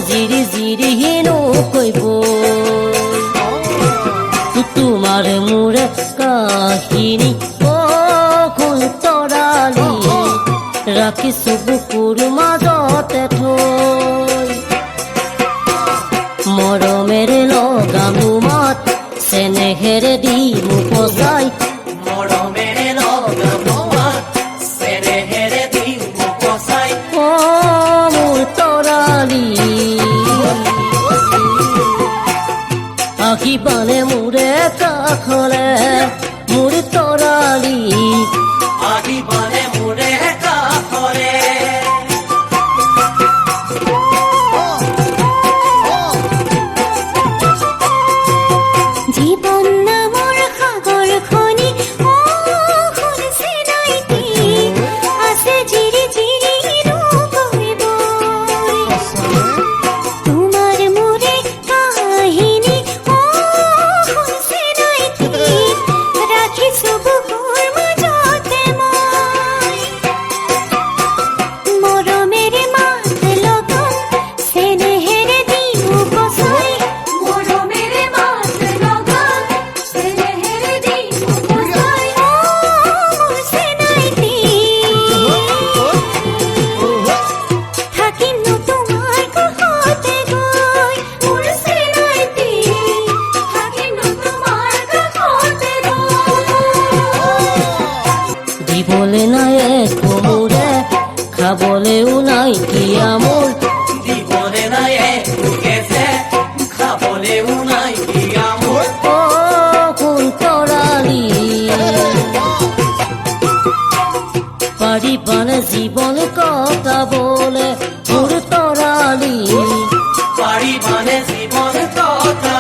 জিৰি জিৰি হেনো কইব তোমাৰ মোৰে কাহিনী কখন তৰালি ৰাখিছো বুকুৰ মাজতে থৈ মৰমেৰে লগামো মাত চেনেহেৰে দি মোক পচাই মৰমেৰে লগামো মাত চেনেহেৰে দি মোক পচাই মোৰ তৰালি আহিবানে মোৰে কাষলে মোৰ তৰালি আহিবানে মোৰে কাষলে জীবন নামৰ সাগৰখনি শুনিছে নাইতি আছে জিৰি জিৰি ৰূপই তোমাৰ মোৰে কাহিনী শুনিছে নাইতি ৰাখিছো বুকুৰ মাজতে মই মৰমেৰে মাত লগাম চেনেহেৰে দিও পচাই মৰমেৰে মাত লগাম চেনেহেৰে দিও পচাই মোৰ চেনাইতি থাকিম ন তোমাৰ কাষতে গৈ মোৰ চেনাইতি থাকিম ন তোমাৰ কাষতে গৈ দিবলে নাই একো মোৰে খাবলেও নাই কিয়া মোৰ দিবলে নাই একেছে খাবলেও নাই দিয়া মোৰ কোন তৰালি পাৰিবানে জীৱন কটাবলে মোৰ তৰালি পাৰিবানে জীৱন কথা